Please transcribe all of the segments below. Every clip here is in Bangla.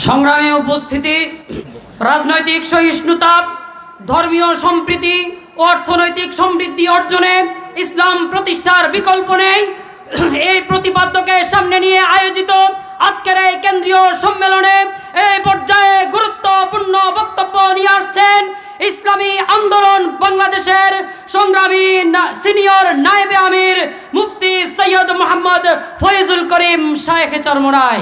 সংগ্রামী উপস্থিতি, রাজনৈতিক সহিষ্ণুতা, ধর্মীয় সম্প্রীতি ও অর্থনৈতিক সমৃদ্ধি অর্জনে ইসলাম প্রতিষ্ঠার বিকল্প নেই। এই প্রতিপাদ্যকে সামনে নিয়ে আয়োজিত আজকের এই কেন্দ্রীয় সম্মেলনে এই পর্যায়ে গুরুত্বপূর্ণ বক্তব্য নিয়ে আসছেন ইসলামী আন্দোলন বাংলাদেশের সংগ্রামী সিনিয়র নায়েবে আমির মুফতি সৈয়দ মোহাম্মদ ফয়জুল করিম শায়েখ চরমোনাই।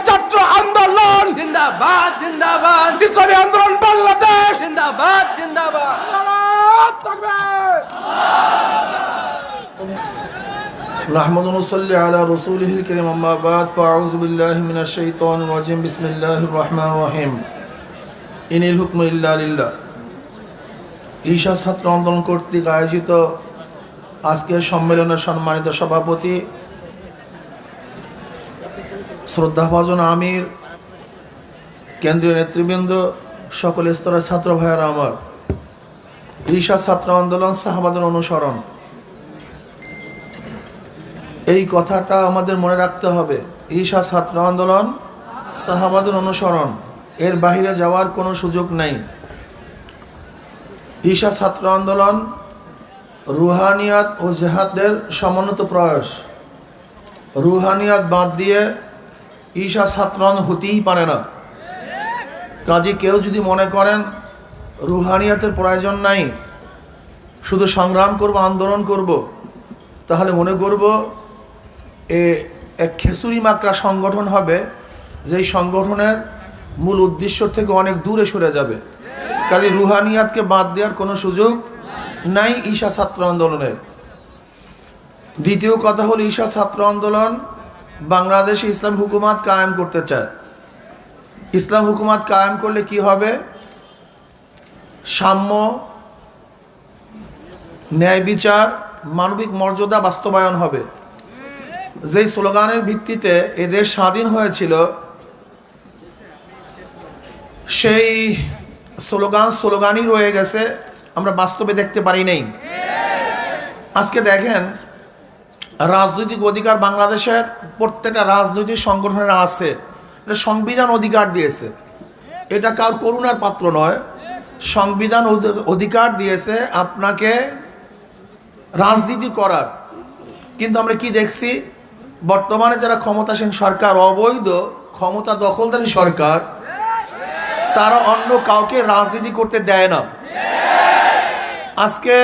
ছাত্র আন্দোলন জিন্দাবাদ জিন্দাবাদ, ইসলামী আন্দোলন বাংলাদেশ জিন্দাবাদ জিন্দাবাদ। নাহমাদু নুসাল্লি আলা রাসূলিহিল কারীম, আম্মা বাদ, ফাআউযু বিল্লাহি মিনাশ শাইতানির রাজীম, বিসমিল্লাহির রহমানির রহিম। ইনিল হুকমু ইল্লা লিল্লাহ। ঈশা ছাত্র আন্দোলন কর্তৃক আয়োজিত আজকের সম্মেলনের সম্মানিত সভাপতি শ্রদ্ধাভাজন আমির, কেন্দ্রীয় নেতৃবৃন্দ, সকল স্তরের ছাত্র ভাইয়েরা আমার, ঈশা ছাত্র আন্দোলন সাহাবাদের অনুসরণ, এই কথাটা আমাদের মনে রাখতে হবে। ঈশা ছাত্র আন্দোলন সাহাবাদের অনুসরণ, এর বাহিরে যাওয়ার কোনো সুযোগ নাই। ঈশা ছাত্র আন্দোলন রুহানিয়াত ও জেহাদের সমন্বিত প্রয়াস। রুহানিয়াত বাদ দিয়ে ঈশা ছাত্র হতেই পারে না। কাজে কেউ যদি মনে করেন রুহানিয়াতের প্রয়োজন নাই, শুধু সংগ্রাম করব, আন্দোলন করব, তাহলে মনে করব এক খেসুরি মাকড়া সংগঠন হবে, যেই সংগঠনের মূল উদ্দেশ্য থেকে অনেক দূরে সরে যাবে। কাজে রুহানিয়াতকে বাদ দেওয়ার কোনো সুযোগ নাই ঈশা ছাত্র আন্দোলনের। দ্বিতীয় কথা হল, ঈশা ছাত্র আন্দোলন বাংলাদেশে ইসলাম হুকুমাত কায়েম করতে চায়। ইসলাম হুকুমাত কায়েম করলে কি হবে? সাম্য, ন্যায় বিচার, মানবিক মর্যাদা বাস্তবায়ন হবে। যেই স্লোগানের ভিত্তিতে এদেশ স্বাধীন হয়েছিল, সেই স্লোগানই রয়ে গেছে, আমরা বাস্তবে দেখতে পারি নাই। আজকে দেখেন, রাজনৈতিক অধিকার বাংলাদেশের প্রত্যেকটা রাজনৈতিক সংগঠনের আছে, এটা সংবিধান অধিকার দিয়েছে, এটা কার করুণার পাত্র নয়। সংবিধান অধিকার দিয়েছে আপনাকে রাজনীতি করার। কিন্তু আমরা কি দেখছি, বর্তমানে যারা ক্ষমতাসীন সরকার, অবৈধ ক্ষমতা দখলদারী সরকার, তারা অন্য কাউকে রাজনীতি করতে দেয় না। আজকে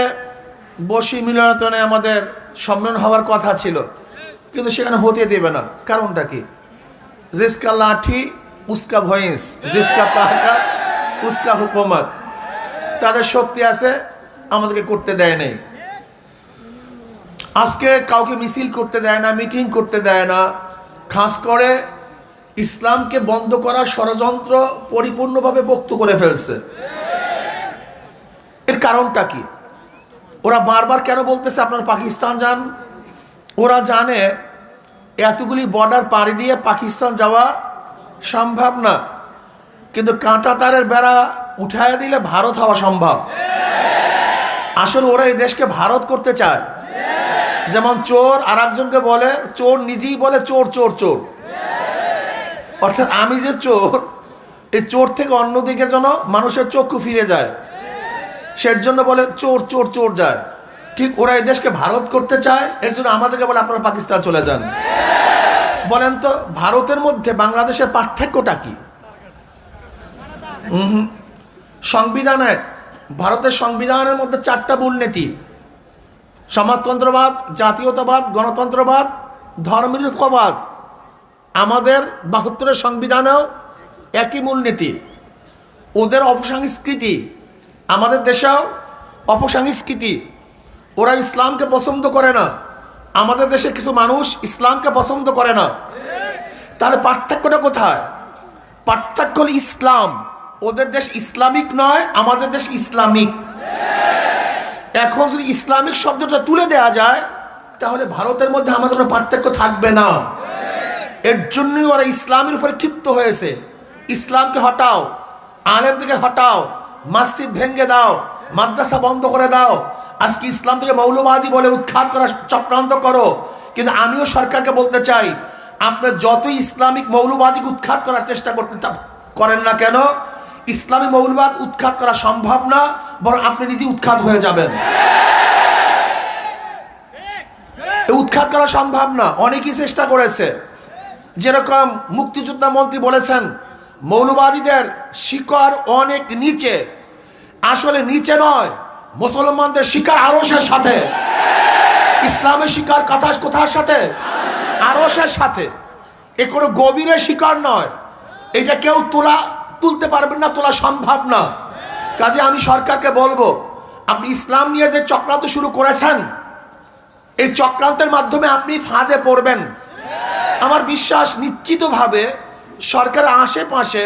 বসি মিলনায়তনে আমাদের সম্মেলন হওয়ার কথা ছিল, কিন্তু সেখানে হতে দেবে না। কারণটা কি? জিসকা লাঠি উসকা ভয়েস, জিসকা তাহকাত উসকা হুকুমত। তাদের শক্তি আছে, আমাদেরকে করতে দেয় নাই। আজকে কাউকে মিছিল করতে দেয় না, মিটিং করতে দেয় না। খাস করে ইসলামকে বন্ধ করার ষড়যন্ত্র পরিপূর্ণভাবে পোক্ত করে ফেলছে। এর কারণটা কি? ওরা বারবার কেন বলতেছে আপনারা পাকিস্তান যান? ওরা জানে এতগুলি বর্ডার পাড়ি দিয়ে পাকিস্তান যাওয়া সম্ভব না, কিন্তু কাঁটা তারের বেড়া উঠায় দিলে ভারত হওয়া সম্ভব। আসলে ওরা এই দেশকে ভারত করতে চায়। যেমন চোর আর একজনকে বলে চোর, নিজেই বলে চোর চোর চোর, অর্থাৎ আমি যে চোর, এই চোর থেকে অন্যদিকে যেন মানুষের চক্ষু ফিরে যায়, সের জন্য বলে চোর চোর চোর যায়। ঠিক ওরা এই দেশকে ভারত করতে চায়, এর জন্য আমাদেরকে বলে আপনারা পাকিস্তান চলে যান। বলেন তো, ভারতের মধ্যে বাংলাদেশের পার্থক্যটা কি? সংবিধানে, ভারতের সংবিধানের মধ্যে 4টা মূলনীতি: সমাজতন্ত্রবাদ, জাতীয়তাবাদ, গণতন্ত্রবাদ, ধর্মনিরপেক্ষবাদ। আমাদের 72-এর সংবিধানেও একই মূলনীতি। ওদের অপসংস্কৃতি, আমাদের দেশেও অপসংস্কৃতি। ওরা ইসলামকে পছন্দ করে না, আমাদের দেশের কিছু মানুষ ইসলামকে পছন্দ করে না। তাহলে পার্থক্যটা কোথায়? পার্থক্য হল ইসলাম। ওদের দেশ ইসলামিক নয়, আমাদের দেশ ইসলামিক। এখন যদি ইসলামিক শব্দটা তুলে দেওয়া যায়, তাহলে ভারতের মধ্যে আমাদের কোনো পার্থক্য থাকবে না। এর জন্যই ওরা ইসলামের উপরে ক্ষিপ্ত হয়েছে। ইসলামকে হটাও, আলেম থেকে হটাও, মসজিদ ভেঙে দাও, মাদ্রাসা বন্ধ করে দাও, আজকে ইসলাম থেকে মৌলবাদী বলে উৎখাত করার চক্রান্ত করো। কিন্তু আমিও সরকারকে বলতে চাই, আপনি যতই ইসলামিক মৌলবাদী উৎখাত করার চেষ্টা করেন না কেন, ইসলামী মৌলবাদ উৎখাত করা সম্ভব না, বরং আপনি নিজে উৎখাত হয়ে যাবেন। উৎখাত করা সম্ভব না। অনেকেই চেষ্টা করেছে, যেরকম মুক্তিযোদ্ধা মন্ত্রী বলেছেন মৌলবাদীদের শিকড় অনেক নিচে। আসলে নিচে নয়, মুসলমানদের শিকড় আরশের সাথে। ইসলামের শিকড় কোথার সাথে? আরশের সাথে। এ কোনো গভীরের শিকড় নয়, এটা কেউ তুলতে পারবেন না, তোলা সম্ভব না। কাজে আমি সরকারকে বলবো, আপনি ইসলাম নিয়ে যে চক্রান্ত শুরু করেছেন, এই চক্রান্তের মাধ্যমে আপনি ফাঁদে পড়বেন। আমার বিশ্বাস নিশ্চিতভাবে সরকারের আশেপাশে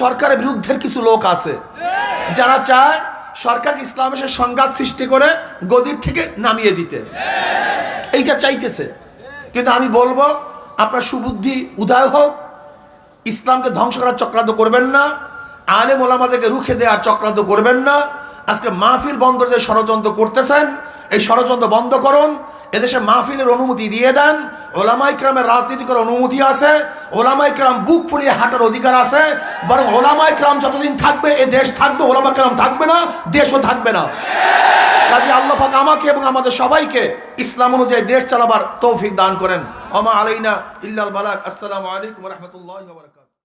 সরকারের বিরুদ্ধের কিছু লোক আছে, যারা চায় সরকার ইসলামের সাথে সংঘাত সৃষ্টি করে গদির থেকে নামিয়ে দিতে, এইটা চাইতেছে। কিন্তু আমি বলবো, আপনার সুবুদ্ধি উদয় হোক, ইসলামকে ধ্বংস করার চক্রান্ত করবেন না, আলেম ওলামাদেরকে রুখে দেওয়ার চক্রান্ত করবেন না। আজকে মাহফিল বন্ধের যে ষড়যন্ত্র করতেছেন, এই ষড়যন্ত্র বন্ধ করুন। এদেশে মাহফিলের অনুমতি দিয়ে দেন। ওলামায়ে কেরামের রাজনীতি করার অনুমতি আছে, ওলামায়ে কেরাম বুক ফুলিয়ে হাঁটার অধিকার আছে। বরং ওলামায়ে কেরাম যতদিন থাকবে এ দেশ থাকবে, ওলামায়ে কেরাম থাকবে না দেশও থাকবে না। কাজে আল্লাহ পাক আমাকে এবং আমাদের সবাইকে ইসলাম অনুযায়ী দেশ চালাবার তৌফিক দান করেন। ওমা আলাইনা ইল্লাল বালাগ। আসসালামু আলাইকুম ওয়া রাহমাতুল্লাহি ওয়া বারাকাতুহু।